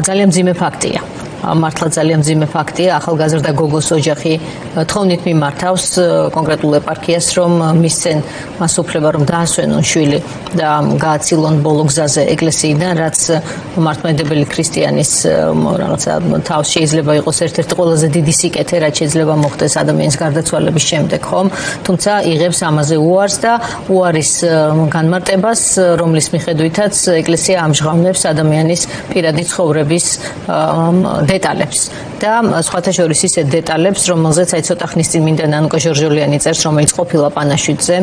ძალიან მძიმე ფაქტია. მართლა ძალიან მძიმე ფაქტია. ახალგაზრდა გოგოს ოჯახი თხოვნით მიმართავს კონკრეტულ ეპარქიას, რომ მისცენ მას უფლება, რომ დაასვენონ შვილი და გააცილონ ბოლო გზაზე ეკლესიიდან, რაც მართლმადიდებელი ქრისტიანის რაღაცა თავს შეიძლება იყოს ერთ-ერთი ყველაზე დიდი სიკეთე, რაც შეიძლება მოხდეს ადამიანის გარდაცვალების შემდეგ, ხომ? თუმცა იღებს ამაზე უარს და უარის განმარტებას, რომლის მიხედვითაც ეკლესია ამჟღავნებს ადამიანის პირადი ცხოვრების დეტალებს და სხვათა შორის ისეთ დეტალებს, რომელზეც აი ცოტა ხნის წინ მინდა ნანუკა ჟორჟოლიანი წერს, რომელიც ყოფილა პანაშვიდზე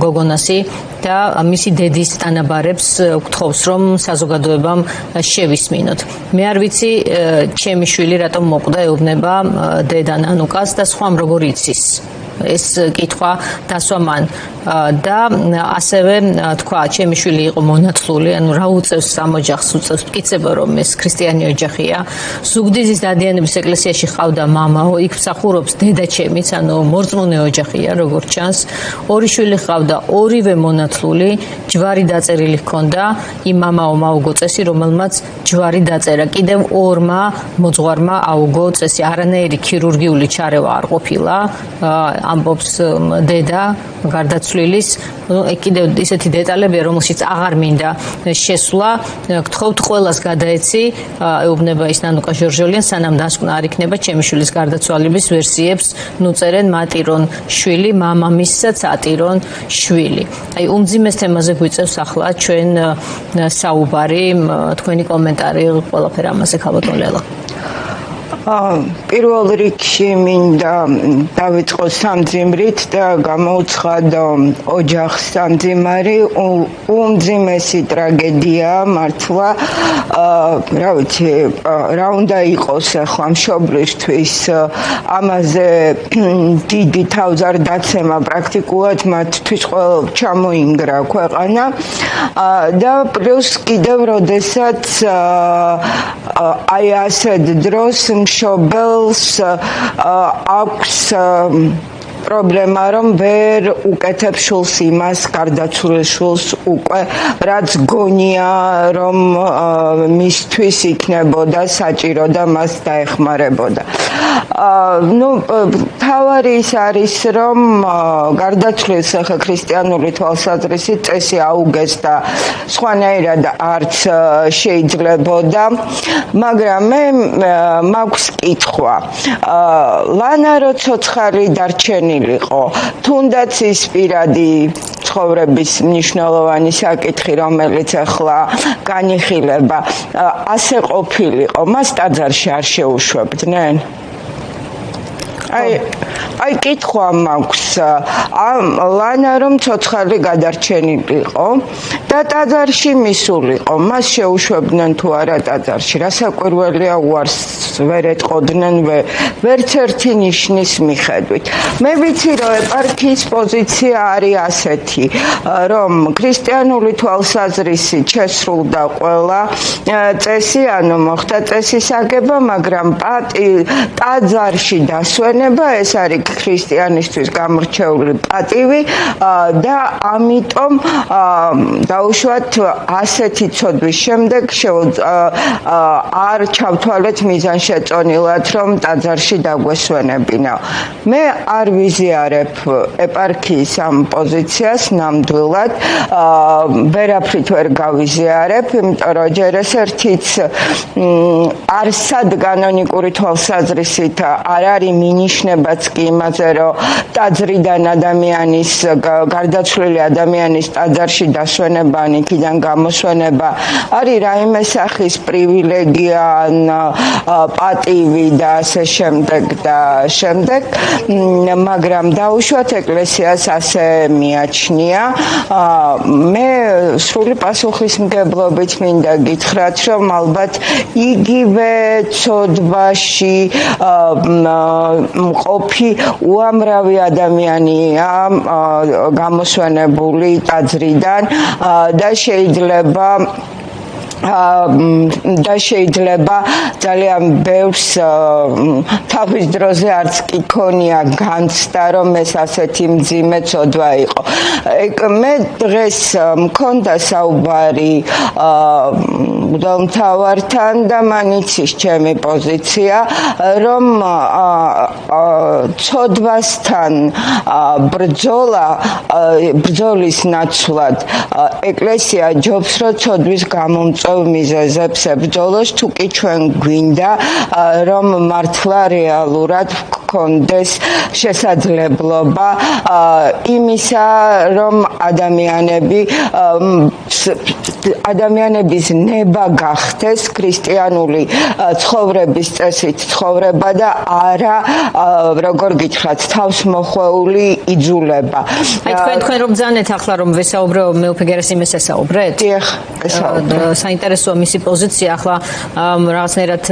გოგონასი და მისი დედის თანაბარებს გთხოვს, რომ საზოგადოებამ შევისმინოთ. მე არ ვიცი, ჩემი შვილი რატომ მოკვდა, ეუბნება დედა ნანუკას და სხვამ როგორ იცის. ეს კითხვა დასვა მან და ასევე თქვა, ჩემი შვილი იყო მონათლული, ანუ რა უწევს ამ ოჯახს, უწევს მტკიცება, რომ ეს ქრისტიანი ოჯახია. ზუგდიდის დადიანების ეკლესიაში ყავდა მამაო, იქ მსახურობს დედა ჩემიც, ანუ მორწმუნე ოჯახია, როგორც ჩანს. ორი შვილი ყავდა, ორივე მონათლული, ჯვარი დაწერილი ჰქონდა იმ მამაო აუგო წესი, რომელმაც ჯვარი დაწერა. კიდევ ორმა მოძღვარმა აუგო წესი, არანაირი ქირურგიული ჩარევა არ ყოფილა. ამბობს დედა გარდაცვლილის, კიდევ ისეთი დეტალებია, რომელშიც აღარ მინდა შესვლა. გთხოვთ ყველას გადაეცი, ეუბნება ის ნანუკა ჟორჟოლიან, სანამ დასკვნა არ იქნება ჩემი შვილის გარდაცვალების ვერსიებს, ნუწერენ მატირონ შვილი, მამამისსაც ატირონ შვილი. აი უმძიმეს თემაზე გვიწევს ახლა ჩვენ საუბარი, თქვენი კომენტარი ყველაფერი ამაზე ქალბატონ ლელა. პირველ რიგში მინდა დავიწყო სამძიმრით და გამოუცხადო ოჯახს სამძიმარი, უმძიმესი ტრაგედია მართლა. რა ვიცი, რა უნდა იყოს ახლა მშობლისთვის ამაზე დიდი თავზარდაცემა პრაქტიკულად მათთვის ჩამოინგრა ქვეყანა და პლუს კიდევ როდესაც აი ასეთ დროს მშობელს აქვს პრობლემა, რომ ვერ უკეთებს შულს იმას, გარდაცვლილ შულს უკვე, რაც გონია, რომ მისთვის იქნებოდა საჭირო და მას დაეხმარებოდა. თავარი ის არის, რომ გარდაცვლილს ახლა ქრისტიანული თვალსაზრისით წესი აუგეს და სხვანაირად არც შეიძლებოდა, მაგრამ მე მაქვს კითხვა. ლანა რო ცოცხალი დარჩენილიყო, თუნდაც ის პირადი ცხოვრების მნიშვნელოვანი საკითხი, რომელიც ახლა განიხილება, ასე ყოფილიყო, მას ტაძარში არ შეუშვებდნენ? აი კითხვა მაქვს, ლანა რომ ცოცხალი გადარჩენილიყო და ტაძარში მისულიყო, მას შეუშვებდნენ თუ არა ტაძარში? რასაკვირველია, უარს ვერ ეტყოდნენ ვერც ერთი ნიშნის მიხედვით. მე ვიცი, რომ ეპარქიის პოზიცია არის ასეთი, რომ ქრისტიანული თვალსაზრისით შესრულდა ყველა წესი, ანუ მოხდა წესის აგება, მაგრამ ტაძარში დასვენება ეს არის ქრისტიანისთვის გამორჩეული პატივი და ამიტომ დაუშვათ ასეთი ცოდვის შემდეგ არ ჩავთვალეთ მიზანშეწონილად, რომ ტაძარში დაგვესვენებინა. მე არ ვიზიარებ ეპარქიის ამ პოზიციას ნამდვილად, ვერაფრით ვერ გავიზიარებ, იმიტომ რომ ჯერ ესერთიც არსად კანონიკური თვალსაზრისით არ არის მინიშნებაც კი იმაზე, რომ ტაძრიდან ადამიანის, გარდაცვლილი ადამიანის ტაძარში დასვენება, იქიდან გამოსვენება არის რაიმე სახის პრივილეგია, პატივი და ასე შემდეგ და შემდეგ, მაგრამ დაუშვათ ეკლესიას ასე მიაჩნია. მე სრული პასუხისმგებლობით მინდა გითხრათ, რომ ალბათ იგივე ცოდვაში მყოფი უამრავი ადამიანია გამოსვენებული ტაძრიდან და შეიძლება და შეიძლება ძალიან ბევრს თავის დროზე არც კი ქონია განცდა რომ ეს ასეთი მძიმე ცოდვა იყო. მე დღეს მქონდა საუბარი მთავართან და მან იცის ჩემი პოზიცია რომ ცოდვასთან ბრძოლის ნაცვლად ეკლესია ჯობს რომ ცოდვის გამომწვევ მიზეზებს ებრძოლოს თუ კი ჩვენ გვინდა რომ მართლა რეალურად გქონდეს შესაძლებლობა იმისა რომ ადამიანების ნება გახდეს ქრისტიანული ცხოვრების წესით ცხოვრება და არა როგორ გითხრათ თავს მოხვეული იძულება. აი თქვენ რომ ბრძანეთ ახლა რომ ვესაუბრო მეუფე გერასიმეს ესაუბრეთ? დიახ, ესაუბრე. საინტერესოა მისი პოზიცია ახლა რაღაცნაირად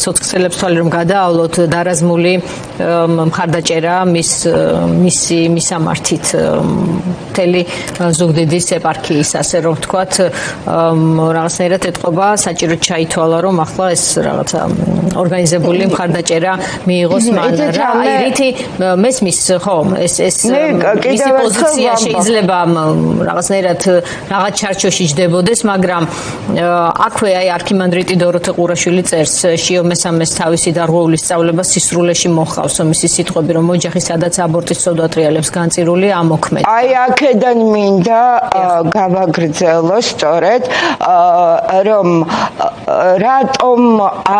ცოცხლებს თვალე რომ გადაავლოთ დარაზმული მხარდაჭერა მისი მისამართით მთელი ზუგდიდის ეპარქიის ასე რომ ვთქვათ რაღაცნაირად ეთყობა საჭიროდ ჩაითვალა რომ ახლა ეს რაღაცა ორგანიზებული მხარდაჭერა მიიღოს მან რა აი რითი მესმის ხო ეს მისი პოზიცია შეიძლება რაღაცნაირად რაღაც ჩარჩოში ჯდებოდეს მაგრამ აქვე აი არქიმანდრიტი დოროთე ყურაშვილი წერს შიო მესამეს თავისი დარღვეული სწავლება სისრულეში მოხავს მისი სიტყვები რომ ოჯახი სადაც აბორტის ცოდვა ტრიალებს განწირული ამოქმედ აი აქედან მინდა გავაგრძელო სწორედ რომ რატომ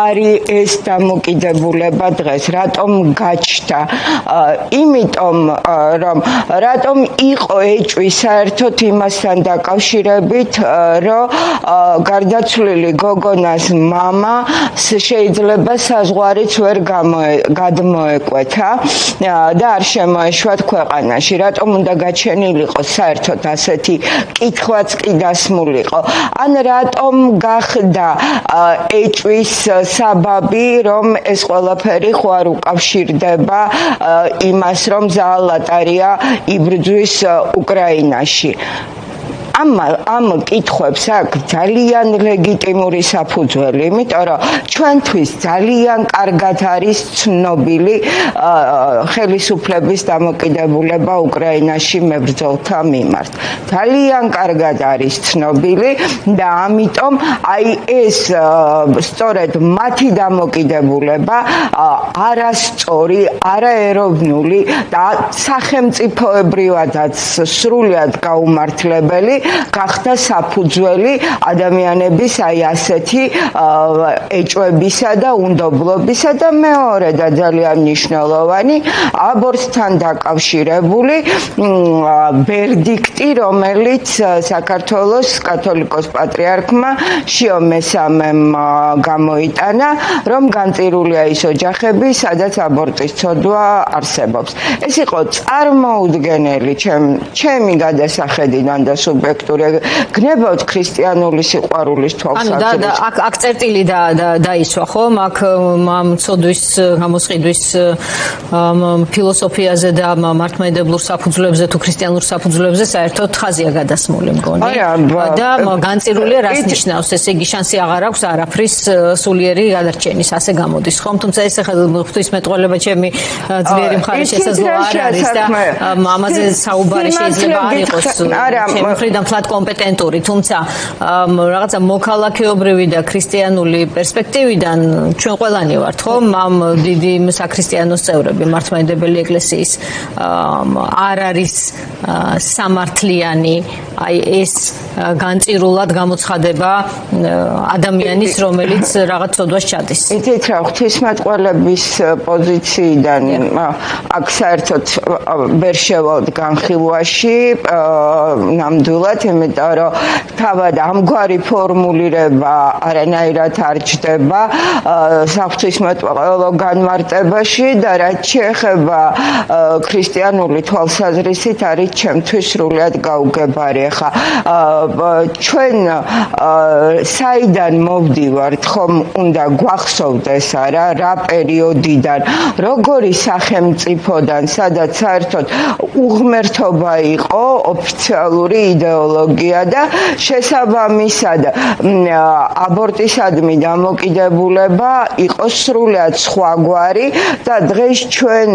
არის ეს დამოკიდებულება დღეს რატომ გაჩნდა იმიტომ რომ რატომ იყო ეჭვი საერთოდ იმასთან დაკავშირებით რომ გარდაცვლილი გოგონას მამა შეიძლება საზღვარიც ვერ გადმოეკვეთა და არ შემოეშვათ ქვეყანაში რატომ უნდა გაჩენილიყო საერთოდ ასეთი კითხვაც კი დასმულიყო ან რატომ გახდა ეჭვის საბაბი რომ ეს ყველაფერი ხო არ უკავშირდება იმას რომ ზაალატარია იბრძვის უკრაინაში ამ კითხვებს აქვს ძალიან ლეგიტიმური საფუძველი, იმიტომ რომ ჩვენთვის ძალიან კარგად არის ცნობილი ხელისუფლების დამოკიდებულება უკრაინაში მებრძოლთა მიმართ. ძალიან კარგად არის ცნობილი და ამიტომ აი ეს სწორედ მათი დამოკიდებულება არასწორი, არაეროვნული და სახელმწიფოებრივადაც სრულად გაუმართლებელი გახდა საფუძველი ადამიანების აი ასეთი ეჭვებისა და უნდობლობისა და მეორე და ძალიან მნიშვნელოვანი აბორტთან დაკავშირებული ვერდიქტი რომელიც საქართველოს კათოლიკოს პატრიარქმა შიო მესამემ გამოიტანა რომ განწირულია ის ოჯახები სადაც აბორტის ცოდვა არსებობს ეს იყო წარმოუდგენელი ჩემი გადასახედიდან და გნებავთ ქრისტიანული სიყვარულის თვალსაზრისით. ანუ აქ წერტილი დაისვა ხომ? აქ ცოდვის გამოსყიდვის ფილოსოფიაზე და მართლმადიდებლურ საფუძვლებზე თუ ქრისტიანულ საფუძვლებზე საერთოდ ხაზია გადასმული მგონი. და განწირულია რას ნიშნავს? ესე იგი შანსი აღარ აქვს არაფრის სულიერი გადარჩენის, ასე გამოდის ხომ? თუმცა ეს ახლა ღვთისმეტყველება ჩემი ძლიერი მხარე შესაძლოა არ არის და ამაზე საუბარი შეიძლება არ იყოს. ჩემი მხრიდან ფლად კომპეტენტური, თუმცა რაღაცა მოქალაქეობრივი და ქრისტიანული პერსპექტივიდან ჩვენ ყველანი ვართ, ხომ? ამ დიდი საქრისტიანოს წევრები, მართლმადიდებელი ეკლესიის არ არის სამართლიანი, აი ეს განწირულად გამოცხადება ადამიანის, რომელიც რაღაც ცოდვას ჩადის. იცით რა, ღვთისმეტყველების პოზიციიდან აქ საერთოდ ვერ შევალთ განხილვაში, ნამდვილად, იმიტომ რომ თავად ამგვარი ფორმულირება არანაირად არ ჯდება საღვთისმეტყველო განმარტებაში და რაც შეეხება ქრისტიანული თვალსაზრისით არის ჩემთვის სრულად გაუგებარი. ახლა ჩვენ საიდან მოვდივართ, ხომ უნდა გვახსოვდეს არა, რა პერიოდიდან, როგორი სახელმწიფოდან, სადაც საერთოდ უღმერთობა იყო ოფიციალური იდეოლოგია იდეოლოგია და შესაბამისად აბორტისადმი დამოკიდებულება იყოს სრულიად სხვაგვარი და დღეს ჩვენ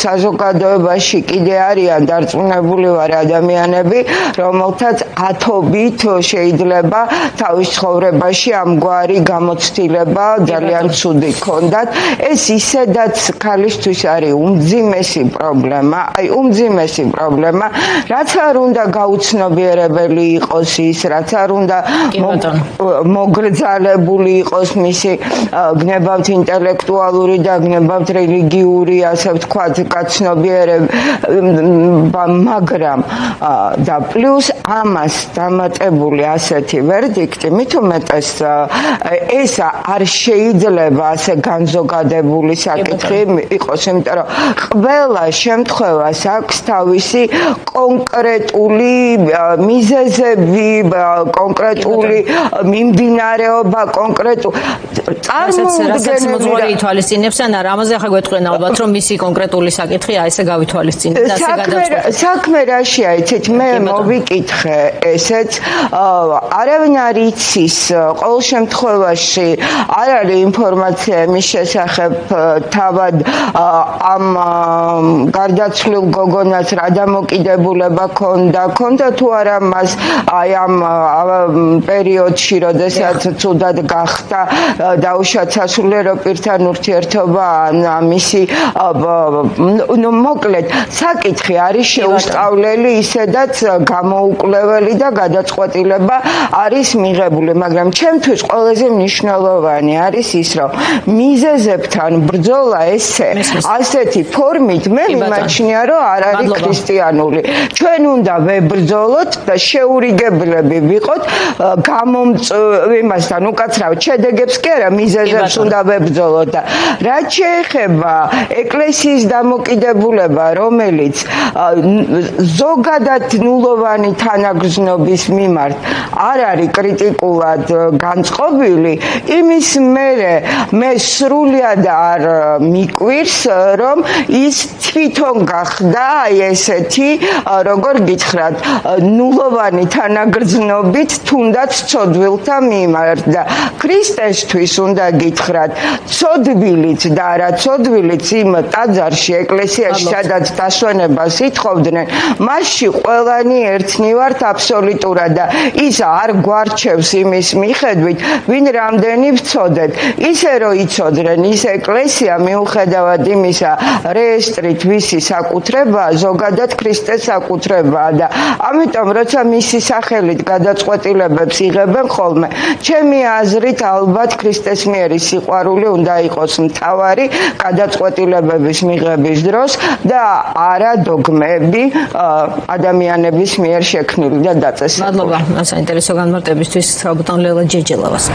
საზოგადოებაში კიდე არიან დარწმუნებული ვარ ადამიანები, რომელთაც ათობით შეიძლება თავის ცხოვრებაში ამგვარი გამოცდილება ძალიან ცუდი ჰქონდათ. ეს ისედაც ქალისთვის არის უმძიმესი პრობლემა, უმძიმესი პრობლემა, რაც არ უნდა გაუცნობიერებელი იყოს ის, რაც არ უნდა მოგრძალებული იყოს მისი გნებავთ ინტელექტუალური და გნებავთ რელიგიური, ასე ვთქვათ, გაცნობიერება, მაგრამ და პლუს ამას დამატებული ასეთი ვერდიქტი, მით უმეტეს ეს არ შეიძლება ასე განზოგადებული საკითხი იყოს, იმიტომ რომ ყველა შემთხვევას აქვს თავისი კონკრეტული მიზეზები, კონკრეტული მიმდინარეობა, რასაც მოძღვარი ითვალისწინებს ან არა, ამაზე ახლა გვეტყვიან ალბათ, რომ მისი კონკრეტული საკითხია, ესე გავითვალისწინეთ და ასე გადავწყვეტეთ. საქმე რაშია, იცით, მე მოვიკითხე ესეც, არავინ არ იცის, ყოველ შემთხვევაში არ არის ინფორმაცია იმის შესახებ, თავად ამ გარდაცვლილ გოგონას რა დამოკიდებულება ჰქონდა თუ არა მას აი ამ პერიოდში, როდესაც ცუდად გახდა დაუშვათ სასულიერო პირთან ურთიერთობა ან მისი მოკლედ საკითხი არის შეუსწავლელი, ისედაც გამოუკვლეველი და გადაწყვეტილება არის მიღებული, მაგრამ ჩემთვის ყველაზე მნიშვნელოვანი არის ის, რომ მიზეზებთან ბრძოლა ესე ასეთი ფორმით მე მიმაჩნია, რომ არ არის ქრისტიანული. ჩვენ უნდა ვებრძოლოთ და შეურიგებლები ვიყოთ იმასთან უკაცრავ შედეგებს კი არა, მიზეზებს უნდა ვებრძოლოთ და რაც შეეხება ეკლესიის დამოკიდებულება, რომელიც ზოგადად ნულოვანი თანაგრძნობის მიმართ არ არის კრიტიკულად განწყობილი, იმის მერე მე სრულიად არ მიკვირს, რომ ის თვითონ გახდა აი ესეთი, როგორ გითხრათ, ნულოვანი თანაგრძნობით თუნდაც ცოდვილთა მიმართ და ქრისტესთვის უნდა გითხრათ, ცოდვილიც და არა ცოდვილიც იმ ტაძარში, ეკლესიაში, სადაც დასვენებას ითხოვდნენ, მასში ყველანი ერთნი ვართ აბსოლუტურად და ის არ გვარჩევს იმის მიხედვით, ვინ რამდენი ვცოდეთ. ისე რომ იცოდნენ, ის ეკლესია მიუხედავად იმისა, რეესტრით ვისი საკუთრებაა, ზოგადად ქრისტეს საკუთრებაა და ამიტომ როცა მისი სახელით გადაწყვეტილებებს იღებენ ხოლმე, ჩემი აზრით ალბათ ქრისტესმიერი სიყვარული უნდა იყოს მთავარი გადაწყვეტილებების მიღების დროს და არა დოგმები ადამიანების მიერ შექმნილი და დაწესებული. მადლობა საინტერესო განმარტებისთვის, ბრალ ბატონ ლელა ჯეჯელავას.